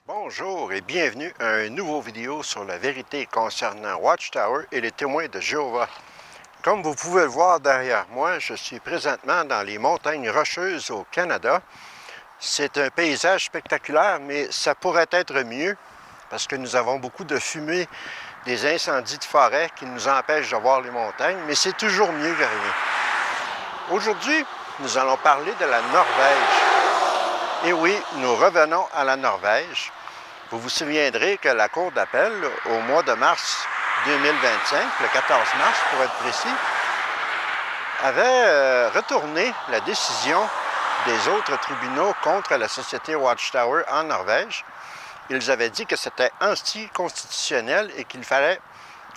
Bonjour et bienvenue à une nouvelle vidéo sur la vérité concernant Watchtower et les témoins de Jéhovah. Comme vous pouvez le voir derrière moi, je suis présentement dans les montagnes rocheuses au Canada. C'est un paysage spectaculaire, mais ça pourrait être mieux parce que nous avons beaucoup de fumée, des incendies de forêt qui nous empêchent de voir les montagnes, mais c'est toujours mieux que rien. Aujourd'hui, nous allons parler de la Norvège. Et oui, nous revenons à la Norvège. Vous vous souviendrez que la Cour d'appel, au mois de mars 2025, le 14 mars pour être précis, avait retourné la décision des autres tribunaux contre la société Watchtower en Norvège. Ils avaient dit que c'était anticonstitutionnel et qu'il fallait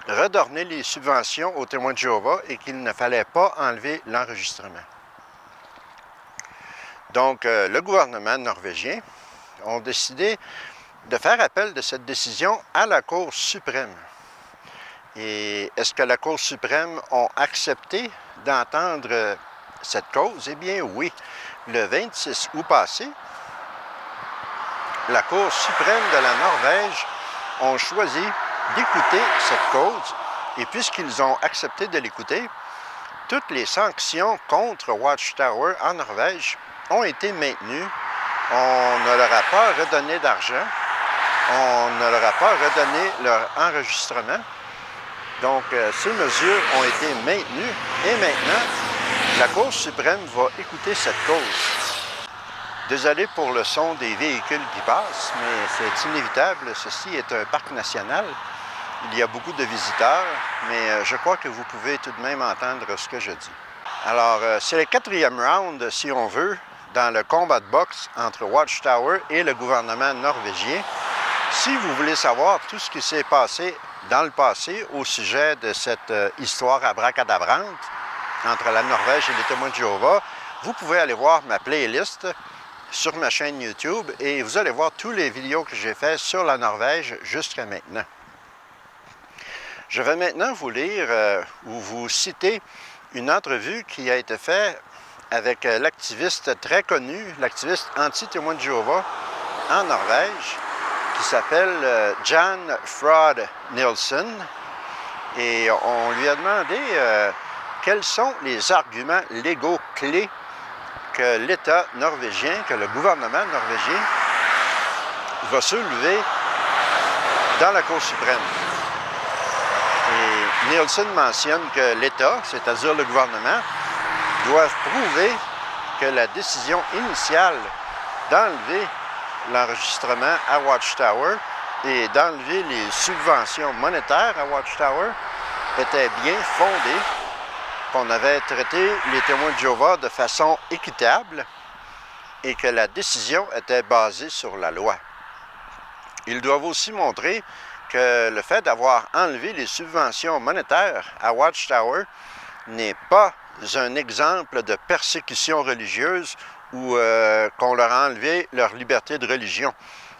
redonner les subventions aux témoins de Jéhovah et qu'il ne fallait pas enlever l'enregistrement. Donc, le gouvernement norvégien a décidé de faire appel de cette décision à la Cour suprême. Et est-ce que la Cour suprême a accepté d'entendre cette cause? Eh bien oui. Le 26 août passé, la Cour suprême de la Norvège a choisi d'écouter cette cause. Et puisqu'ils ont accepté de l'écouter, toutes les sanctions contre Watchtower en Norvège ont été maintenues. On ne leur a pas redonné d'argent. On ne leur a pas redonné leur enregistrement. Donc, ces mesures ont été maintenues et maintenant, la Cour suprême va écouter cette cause. Désolé pour le son des véhicules qui passent, mais c'est inévitable. Ceci est un parc national. Il y a beaucoup de visiteurs, mais je crois que vous pouvez tout de même entendre ce que je dis. Alors, c'est le quatrième round, si on veut, dans le combat de boxe entre Watchtower et le gouvernement norvégien. Si vous voulez savoir tout ce qui s'est passé dans le passé au sujet de cette histoire abracadabrante entre la Norvège et les témoins de Jéhovah, vous pouvez aller voir ma playlist sur ma chaîne YouTube et vous allez voir tous les vidéos que j'ai faites sur la Norvège jusqu'à maintenant. Je vais maintenant vous lire ou vous citer une entrevue qui a été faite avec l'activiste très connu, l'activiste anti-témoin de Jéhovah en Norvège, qui s'appelle Jan Frode Nilsen. Et on lui a demandé quels sont les arguments légaux clés que l'État norvégien, que le gouvernement norvégien va soulever dans la Cour suprême. Et Nilsen mentionne que l'État, c'est-à-dire le gouvernement, doivent prouver que la décision initiale d'enlever l'enregistrement à Watchtower et d'enlever les subventions monétaires à Watchtower était bien fondée, qu'on avait traité les témoins de Jéhovah de façon équitable et que la décision était basée sur la loi. Ils doivent aussi montrer que le fait d'avoir enlevé les subventions monétaires à Watchtower n'est pas un exemple de persécution religieuse ou qu'on leur a enlevé leur liberté de religion.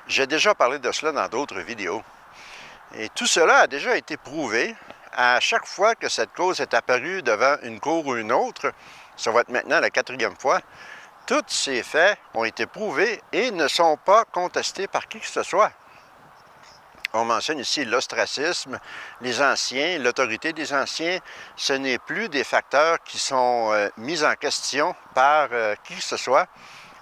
J'ai déjà parlé de cela dans d'autres vidéos. Et tout cela a déjà été prouvé à chaque fois que cette cause est apparue devant une cour ou une autre. Ça va être maintenant la quatrième fois. Tous ces faits ont été prouvés et ne sont pas contestés par qui que ce soit. On mentionne ici l'ostracisme, les anciens, l'autorité des anciens. Ce n'est plus des facteurs qui sont mis en question par qui que ce soit.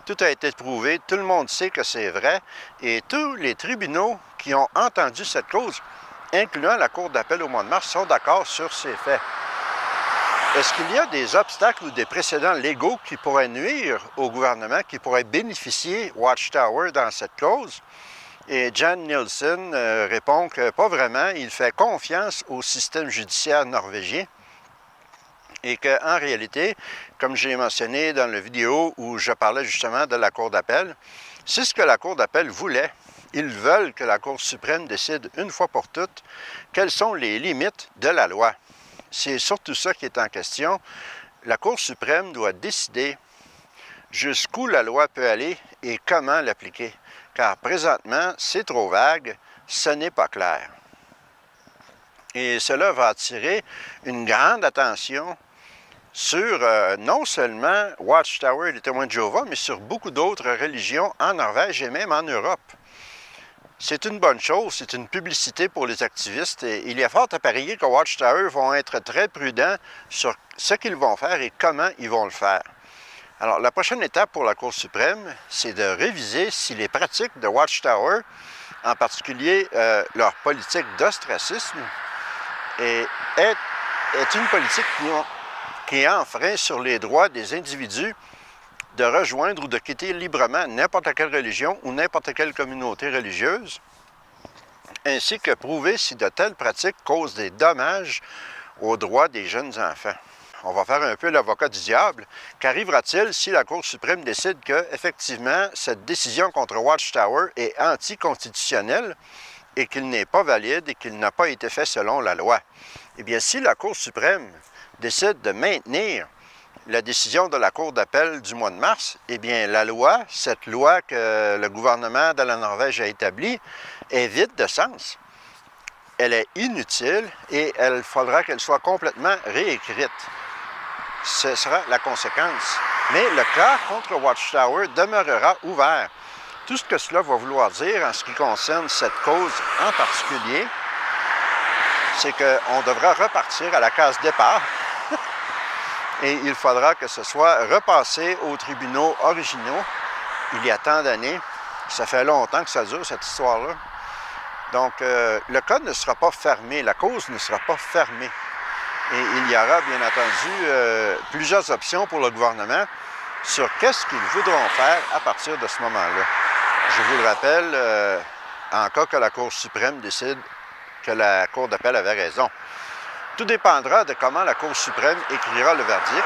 Tout a été prouvé, tout le monde sait que c'est vrai, et tous les tribunaux qui ont entendu cette cause, incluant la Cour d'appel au mois de mars, sont d'accord sur ces faits. Est-ce qu'il y a des obstacles ou des précédents légaux qui pourraient nuire au gouvernement, qui pourraient bénéficier Watchtower dans cette cause? Et Jan Nilsen répond que pas vraiment, il fait confiance au système judiciaire norvégien et qu'en réalité, comme j'ai mentionné dans la vidéo où je parlais justement de la Cour d'appel, c'est ce que la Cour d'appel voulait. Ils veulent que la Cour suprême décide une fois pour toutes quelles sont les limites de la loi. C'est surtout ça qui est en question. La Cour suprême doit décider jusqu'où la loi peut aller et comment l'appliquer. Car présentement, c'est trop vague, ce n'est pas clair. Et cela va attirer une grande attention sur non seulement Watchtower et les témoins de Jéhovah, mais sur beaucoup d'autres religions en Norvège et même en Europe. c'est une bonne chose, c'est une publicité pour les activistes et il y a fort à parier que Watchtower vont être très prudents sur ce qu'ils vont faire et comment ils vont le faire. Alors, la prochaine étape pour la Cour suprême, c'est de réviser si les pratiques de Watchtower, en particulier leur politique d'ostracisme, est une politique qui enfreint sur les droits des individus de rejoindre ou de quitter librement n'importe quelle religion ou n'importe quelle communauté religieuse, ainsi que prouver si de telles pratiques causent des dommages aux droits des jeunes enfants. On va faire un peu l'avocat du diable. Qu'arrivera-t-il si la Cour suprême décide que, effectivement, cette décision contre Watchtower est anticonstitutionnelle et qu'il n'est pas valide et qu'il n'a pas été fait selon la loi? Eh bien, si la Cour suprême décide de maintenir la décision de la Cour d'appel du mois de mars, eh bien, la loi, cette loi que le gouvernement de la Norvège a établie, est vide de sens. Elle est inutile et il faudra qu'elle soit complètement réécrite. Ce sera la conséquence. Mais le cas contre Watchtower demeurera ouvert. Tout ce que cela va vouloir dire en ce qui concerne cette cause en particulier, c'est qu'on devra repartir à la case départ et il faudra que ce soit repassé aux tribunaux originaux il y a tant d'années. Ça fait longtemps que ça dure, cette histoire-là. Donc, le cas ne sera pas fermé, la cause ne sera pas fermée. Et il y aura, bien entendu, plusieurs options pour le gouvernement sur qu'est-ce qu'ils voudront faire à partir de ce moment-là. Je vous le rappelle, en cas que la Cour suprême décide que la Cour d'appel avait raison. Tout dépendra de comment la Cour suprême écrira le verdict.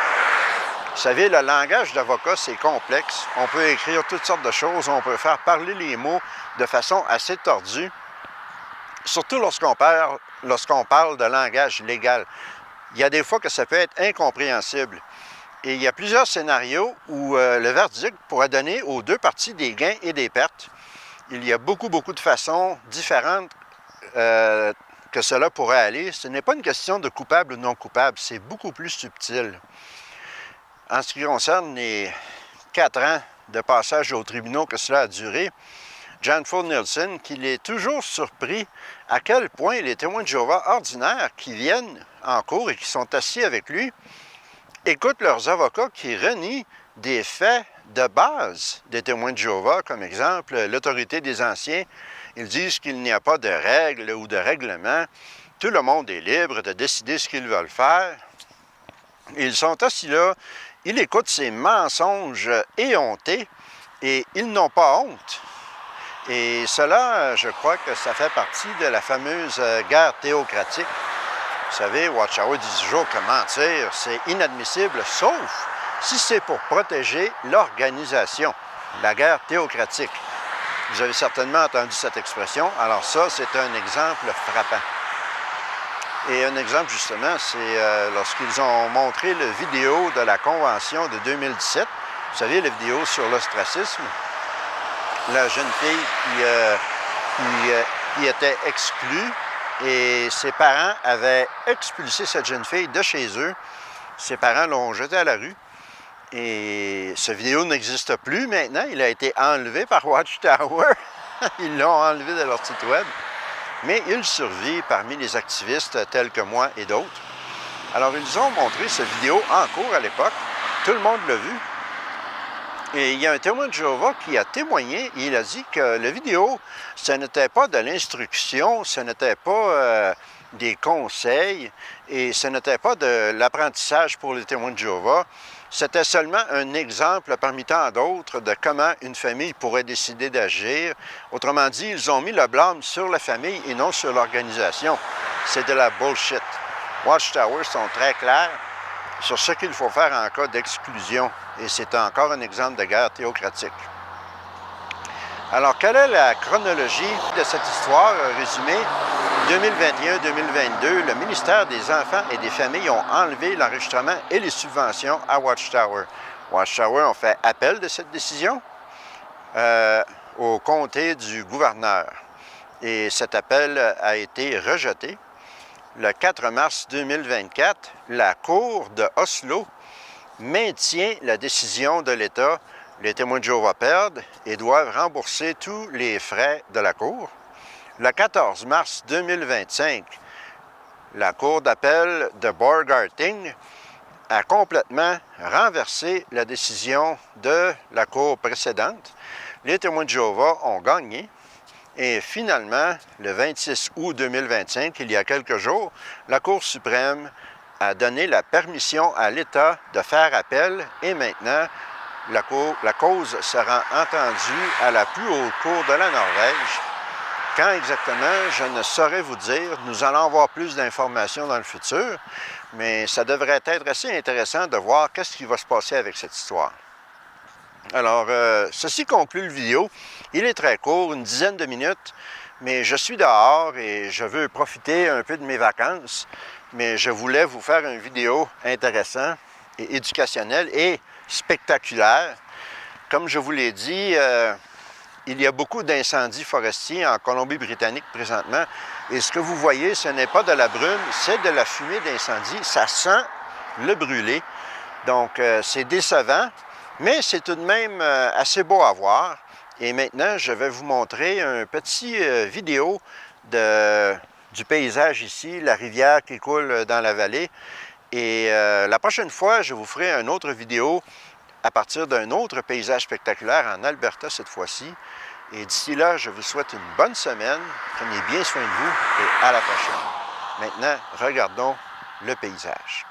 Vous savez, le langage d'avocat, c'est complexe. On peut écrire toutes sortes de choses, on peut faire parler les mots de façon assez tordue, surtout lorsqu'on parle de langage légal. Il y a des fois que ça peut être incompréhensible. Et il y a plusieurs scénarios où le verdict pourrait donner aux deux parties des gains et des pertes. Il y a beaucoup de façons différentes que cela pourrait aller. Ce n'est pas une question de coupable ou non coupable, c'est beaucoup plus subtil. En ce qui concerne les 4 ans de passage aux tribunaux que cela a duré, Jan Ford Nielsen, qu'il est toujours surpris à quel point les témoins de Jéhovah ordinaires qui viennent en cours et qui sont assis avec lui écoutent leurs avocats qui renient des faits de base des témoins de Jéhovah, comme exemple l'autorité des anciens. Ils disent qu'il n'y a pas de règles ou de règlements. Tout le monde est libre de décider ce qu'ils veulent faire. Ils sont assis là, ils écoutent ces mensonges éhontés et ils n'ont pas honte. Et cela, je crois que ça fait partie de la fameuse guerre théocratique. Vous savez, Watchtower dit toujours que mentir, c'est inadmissible, sauf si c'est pour protéger l'organisation, la guerre théocratique. Vous avez certainement entendu cette expression, alors ça, c'est un exemple frappant. Et un exemple, justement, c'est lorsqu'ils ont montré la vidéo de la Convention de 2017, vous savez, la vidéo sur l'ostracisme, la jeune fille qui était exclue et ses parents avaient expulsé cette jeune fille de chez eux. Ses parents l'ont jetée à la rue et cette vidéo n'existe plus maintenant. Il a été enlevé par Watchtower. Ils l'ont enlevé de leur site web. Mais il survit parmi les activistes tels que moi et d'autres. Alors, ils ont montré cette vidéo en cours à l'époque. Tout le monde l'a vu. Et il y a un témoin de Jéhovah qui a témoigné et il a dit que la vidéo, ce n'était pas de l'instruction, ce n'était pas des conseils et ce n'était pas de l'apprentissage pour les témoins de Jéhovah. C'était seulement un exemple parmi tant d'autres de comment une famille pourrait décider d'agir. Autrement dit, ils ont mis le blâme sur la famille et non sur l'organisation. C'est de la bullshit. Watchtower sont très clairs sur ce qu'il faut faire en cas d'exclusion. Et c'est encore un exemple de guerre théocratique. Alors, quelle est la chronologie de cette histoire résumée? 2021-2022, le ministère des Enfants et des Familles ont enlevé l'enregistrement et les subventions à Watchtower. Watchtower ont fait appel de cette décision au comté du gouverneur. Et cet appel a été rejeté. Le 4 mars 2024, la Cour de Oslo maintient la décision de l'État. Les témoins de Jéhovah perdent et doivent rembourser tous les frais de la Cour. Le 14 mars 2025, la Cour d'appel de Borgarting a complètement renversé la décision de la Cour précédente. Les témoins de Jéhovah ont gagné et finalement, le 26 août 2025, il y a quelques jours, la Cour suprême a donné la permission à l'État de faire appel et maintenant, la cause sera entendue à la plus haute cour de la Norvège. Quand exactement, je ne saurais vous dire. Nous allons avoir plus d'informations dans le futur, mais ça devrait être assez intéressant de voir qu'est-ce qui va se passer avec cette histoire. Alors, ceci conclut le vidéo. Il est très court, une dizaine de minutes, mais je suis dehors et je veux profiter un peu de mes vacances, mais je voulais vous faire une vidéo intéressante et éducationnelle et spectaculaire. Comme je vous l'ai dit, il y a beaucoup d'incendies forestiers en Colombie-Britannique présentement. Et ce que vous voyez, ce n'est pas de la brume, c'est de la fumée d'incendie. Ça sent le brûler. Donc, c'est décevant, mais c'est tout de même assez beau à voir. Et maintenant, je vais vous montrer un petit vidéo du paysage ici, la rivière qui coule dans la vallée. Et la prochaine fois, je vous ferai une autre vidéo à partir d'un autre paysage spectaculaire en Alberta cette fois-ci. Et d'ici là, je vous souhaite une bonne semaine. Prenez bien soin de vous et à la prochaine. Maintenant, regardons le paysage.